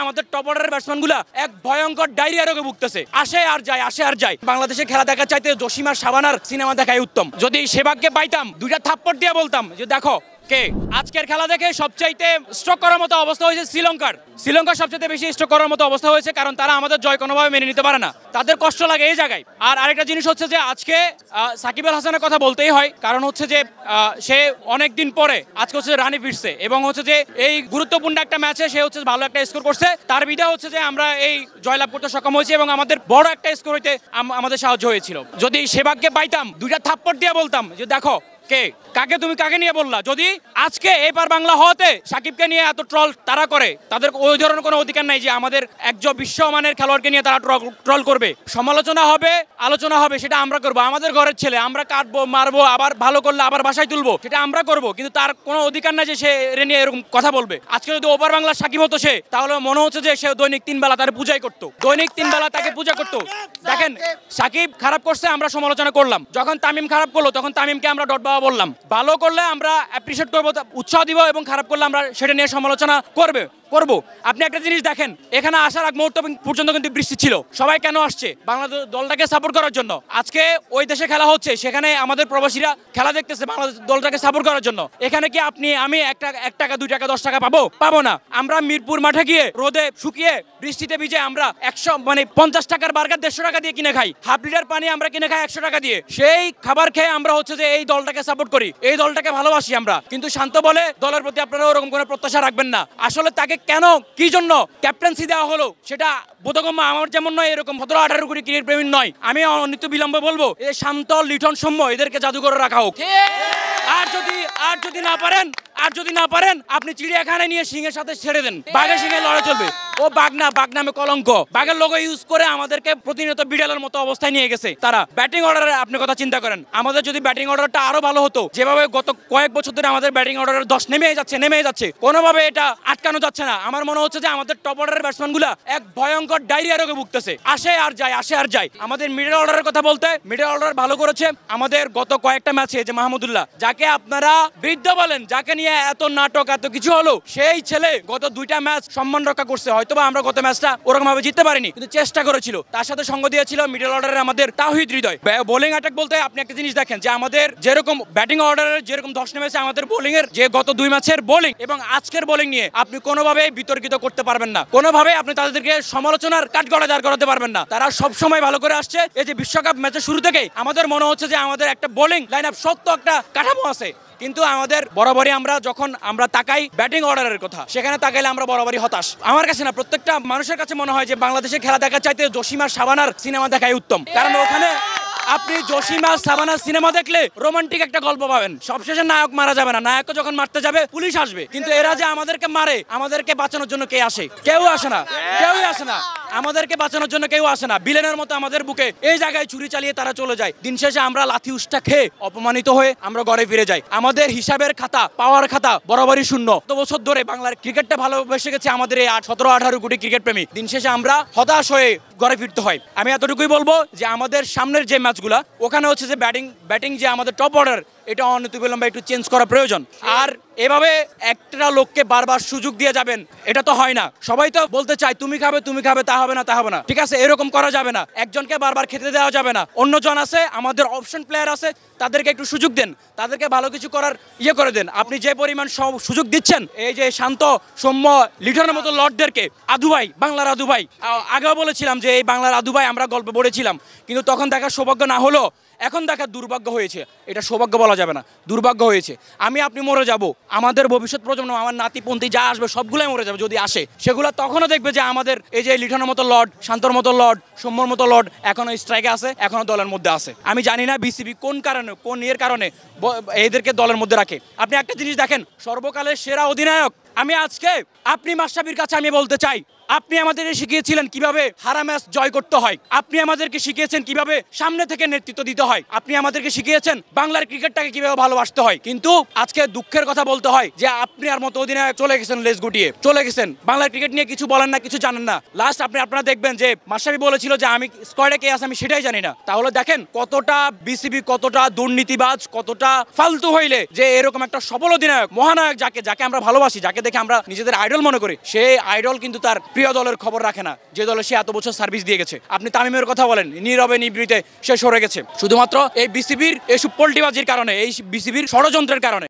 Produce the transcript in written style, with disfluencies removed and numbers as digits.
আমাদের টপ অর্ডারের ব্যাটসম্যানগুলা এক ভয়ঙ্কর ডায়রিয়া রোগে ভুগতেছে। আসে আর যায়। বাংলাদেশে খেলা দেখার চাইতে জসিম আর শাবানার সিনেমা দেখাই উত্তম। যদি সেভাগকে পাইতাম দুইটা থাপ্পড় দিয়ে বলতাম যে দেখো কে আজকের খেলা দেখে সবচাইতে স্ট্রোক করার মতো অবস্থা হয়েছে শ্রীলঙ্কার সবচেয়ে বেশি স্ট্রোক করার মতো অবস্থা হয়েছে, কারণ তারা আমাদের জয় কোনোভাবে মেনে নিতে পারে না, তাদের কষ্ট লাগে এই জায়গায়। আর আরেকটা জিনিস হচ্ছে যে আজকে সাকিব আল হাসানের কথা বলতেই হয়, কারণ হচ্ছে যে সে অনেকদিন পরে আজকে হচ্ছে রানে ফিরছে এবং হচ্ছে যে এই গুরুত্বপূর্ণ একটা ম্যাচে সে হচ্ছে ভালো একটা স্কোর করছে, তার বিধা হচ্ছে যে আমরা এই জয়লাভ করতে সক্ষম হয়েছি এবং আমাদের বড় একটা স্কোর হইতে আমাদের সাহায্য হয়েছিল। যদি সেভাগকে পাইতাম দুইটা থাপ্পড় দিয়ে বলতাম যে দেখো কে কাকে তুমি কাকে নিয়ে বললা। যদি আজকে এপার বাংলা হতে সাকিবকে নিয়ে এত ট্রল তারা করে, তাদের ওই ধরনের কোনো অধিকার নাই যে আমাদের একজন বিশ্বমানের খেলোয়াড়কে নিয়ে তারা ট্রল করবে। সমালোচনা হবে, আলোচনা হবে, সেটা আমরা করবো। আমাদের ঘরের ছেলে, আমরা কাটবো, মারবো, আবার ভালো করলে আবার বাসায় তুলবো, সেটা আমরা করবো, কিন্তু তার কোনো অধিকার নাই যে সে নিয়ে এরকম কথা বলবে। আজকে যদি ওপার বাংলার সাকিব হতো সে, তাহলে মনে হচ্ছে যে সে দৈনিক 3 বেলা তার পূজাই করতো, দৈনিক 3 বেলা তাকে পূজা করতো। দেখেন সাকিব খারাপ করছে আমরা সমালোচনা করলাম, যখন তামিম খারাপ করলো তখন তামিমকে আমরা ডট বাবা বললাম। ভালো করলে আমরা অ্যাপ্রিশিয়েট করবো, উৎসাহ দিব, এবং খারাপ করলে আমরা সেটা নিয়ে সমালোচনা করবো। আপনি একটা জিনিস দেখেন, এখানে আসার আগ মুহূর্ত পর্যন্ত কিন্তু বৃষ্টি ছিল। সবাই কেন আসছে? বাংলাদেশ দলটাকে সাপোর্ট করার জন্য। আজকে ওই দেশে খেলা হচ্ছে, সেখানে আমাদের প্রবাসীরা খেলা দেখতেছে বাংলাদেশ দলটাকে সাপোর্ট করার জন্য। এখানে কি আমি 1 টাকা 2 টাকা 10 টাকা পাবো না? আমরা মিরপুর মাঠে গিয়ে রোদে শুকিয়ে বৃষ্টিতে ভিজে আমরা 50 টাকার বার্গার 150 টাকা দিয়ে কিনে খাই, হাফ লিটার পানি আমরা কিনে খাই 100 টাকা দিয়ে। সেই খাবার খেয়ে আমরা হচ্ছে যে এই দলটাকে সাপোর্ট করি, এই দলটাকে ভালোবাসি আমরা। কিন্তু শান্ত বলে দলের প্রতি আপনারা ওরকম কোনো প্রত্যাশা রাখবেন না। আসলে তাকে কেন কি জন্য ক্যাপ্টেন্সি দেওয়া হলো সেটা বোধগম্য। আমার যেমন নয় এরকম 17-18 কোটি ক্রিকেট প্রেমী নয়। আমি অনিত্য বিলম্বে বলবো এই শান্ত লিটন সৌম্য এদেরকে জাদুঘরে রাখা হোক। আর যদি না পারেন আপনি চিড়িয়াখানায় নিয়ে সিংহের সাথে ছেড়ে দেন, বাঘের সিংহে লড়াই চলবে। ও বাঘ নামে কলঙ্ক, বাঘের লোগো ইউজ করে আমাদেরকে প্রতিনিয়ত বিড়ালের মতো অবস্থায় নিয়ে গেছে তারা। ব্যাটিং অর্ডারে আপনি কথা চিন্তা করেন, আমাদের যদি ব্যাটিং অর্ডারটা আরো ভালো হতো, যেভাবে গত কয়েক বছর ধরে আমাদের ব্যাটিং অর্ডারের 10 নেমে যাচ্ছে, কোনোভাবে এটা আটকানো যাচ্ছে না। আমার মনে হচ্ছে যে আমাদের টপ অর্ডারের ব্যাটসম্যানগুলা এক ভয়ঙ্কর ডায়রিয়া রোগে ভুগতেছে। আসে আর যায়। আমাদের মিডল অর্ডারের কথা বলতে, মিডল অর্ডার ভালো করেছে আমাদের গত কয়েকটা ম্যাচে। যে মাহমুদুল্লাহ, যাকে আপনারা বৃদ্ধ বলেন, যাকে নিয়ে এত নাটক এত কিছু হলো, সেই ছেলে গত 2টা ম্যাচ সম্মান রক্ষা করছে। হয়তোবা আমরা গত ম্যাচটা ওরকম ভাবে জিততে পারিনি, কিন্তু চেষ্টা করেছিল। তার সাথে সঙ্গ দিয়েছিল মিডল অর্ডারের আমাদের তাওহিদ হৃদয়। বোলিং অ্যাটাক বলতে আপনি একটা জিনিস দেখেন যে আমাদের যেরকম ব্যাটিং অর্ডারের যেরকম 10 নেমেছে, আমাদের বোলিং এর যে গত 2 ম্যাচের বোলিং এবং আজকের বোলিং নিয়ে আপনি কোনোভাবে বিতর্কিত করতে পারবেন না, কোনোভাবে আপনি তাদেরকে সমালোচনার কাঠগড়ায় দাঁড় করাতে পারবেন না। তারা সব সময় ভালো করে আসছে। এই যে বিশ্বকাপ ম্যাচের শুরু থেকেই আমাদের মনে হচ্ছে যে আমাদের একটা বোলিং লাইন আপ সত্য একটা কাঠামো আছে, কিন্তু আমাদের বরাবরই আমরা তাকাই ব্যাটিং অর্ডারের কথা, সেখানে তাকাইলে আমরা বরাবরই হতাশ। আমার কাছে না, প্রত্যেকটা মানুষের কাছে মনে হয় যে বাংলাদেশে খেলা দেখার চাইতে জসিম আর শাবানার সিনেমা দেখাই উত্তম। কারণ ওখানে আপনি জসিম আর শাবানার সিনেমা দেখলে রোমান্টিক একটা গল্প পাবেন। সবশেষে নায়ক মারা যাবে না, নায়ককে যখন মারতে যাবে পুলিশ আসবে, কিন্তু এরা যে আমাদেরকে মারে, আমাদেরকে বাঁচানোর জন্য কে আসে? কেউই আসে না। আমাদেরকে বাঁচানোর জন্য কেউ আসে না। বিলেনের মতো আমাদের বুকে এই জায়গায় ছুরি চালিয়ে তারা চলে যায়। দিন শেষে আমরা লাথি উষ্টা খেয়ে অপমানিত হয়ে আমরা ঘরে ফিরে যাই। আমাদের হিসাবের খাতা, পাওয়ার খাতা বরাবরই শূন্য। তো বছর ধরে বাংলার ক্রিকেটটা ভালোবেসে গেছে আমাদের এই 17-18 কোটি ক্রিকেট প্রেমী। দিন শেষে আমরা হতাশ হয়ে ঘরে ফিরতে হয়। আমি এতটুকুই বলবো যে আমাদের সামনের যে ম্যাচগুলা, ওখানে হচ্ছে যে ব্যাটিং যে আমাদের টপ অর্ডার, এটা অনিত বিলম্বে একটু চেঞ্জ করা প্রয়োজন। আর এভাবে একটা লোককে বারবার সুযোগ দিয়ে যাবেন, এটা তো হয় না। সবাই তো বলতে চায় তুমি খাবে, তা হবে না, ঠিক আছে? এরকম করা যাবে না। একজনকে বারবার খেতে দেওয়া যাবে না। অন্যজন আছে, আমাদের অপশন প্লেয়ার আছে, তাদেরকে একটু সুযোগ দেন, তাদেরকে ভালো কিছু করার করে দেন। আপনি যে পরিমাণ সুযোগ দিচ্ছেন এই যে শান্ত সৌম্য লিটনের মতো লর্ডদেরকে, আদুভাই, বাংলার আদুভাই, আগেও বলেছিলাম যে এই বাংলার আদুভাই আমরা গল্প পড়েছিলাম, কিন্তু তখন দেখার সৌভাগ্য না হলো, এখন দেখার দুর্ভাগ্য হয়েছে। এটা সৌভাগ্য বলা যাবে না, দুর্ভাগ্য হয়েছে। আপনি মরে যাব, আমাদের ভবিষ্যৎ প্রজন্ম, আমার নাতিপন্থী যা আসবে সবগুলাই মরে যাবে যদি আসে। সেগুলো তখনও দেখবে যে আমাদের এই যে লিটনের মতো লর্ড, শান্তর মতো লর্ড, সৌম্যর মতো লর্ড এখনো স্ট্রাইকে আছে, এখনো দলের মধ্যে আছে। আমি জানি না বিসিবি কোন কারণে এদেরকে দলের মধ্যে রাখে। আপনি একটা জিনিস দেখেন, সর্বকালের সেরা অধিনায়ক আপনি মাশরাফির কাছে আমি বলতে চাই, আপনি আমাদেরকে শিখিয়েছিলেন কিভাবে হারা ম্যাচ জয় করতে হয়, আপনি আমাদেরকে শিখিয়েছেন কিভাবে সামনে থেকে নেতৃত্ব দিতে হয়, আপনি আমাদেরকে শিখিয়েছেন বাংলার ক্রিকেটটাকে কিভাবে ভালোবাসতে হয়। কিন্তু আজকে দুঃখের কথা বলতে হয় যে আপনি আর মতো অধিনায়ক চলে গেছেন, লেজ গুটিয়ে চলে গেছেন, বাংলার ক্রিকেট নিয়ে কিছু বলেন না, কিছু জানেন না। লাস্ট আপনারা দেখবেন যে মাশরাফি বলেছিল যে আমি স্কোয়াডে কে আছে আমি সেটাই জানি না। তাহলে দেখেন কতটা বিসিবি, কতটা দুর্নীতিবাজ, কতটা ফালতু হইলে যে এরকম একটা সফল অধিনায়ক, মহানায়ক, যাকে আমরা ভালোবাসি, যাকে দেখে আমরা নিজেদের আইডল মনে করি, সেই আইডল কিন্তু তার প্রিয় দলের খবর রাখে না, যে দলে সে এত বছর সার্ভিস দিয়ে গেছে। আপনি তামিমের কথা বলেন, নীরবে নিবৃতে সে সরে গেছে শুধুমাত্র এই বিসিবির এইসব পল্টিবাজির কারণে, এই বিসিবির ষড়যন্ত্রের কারণে।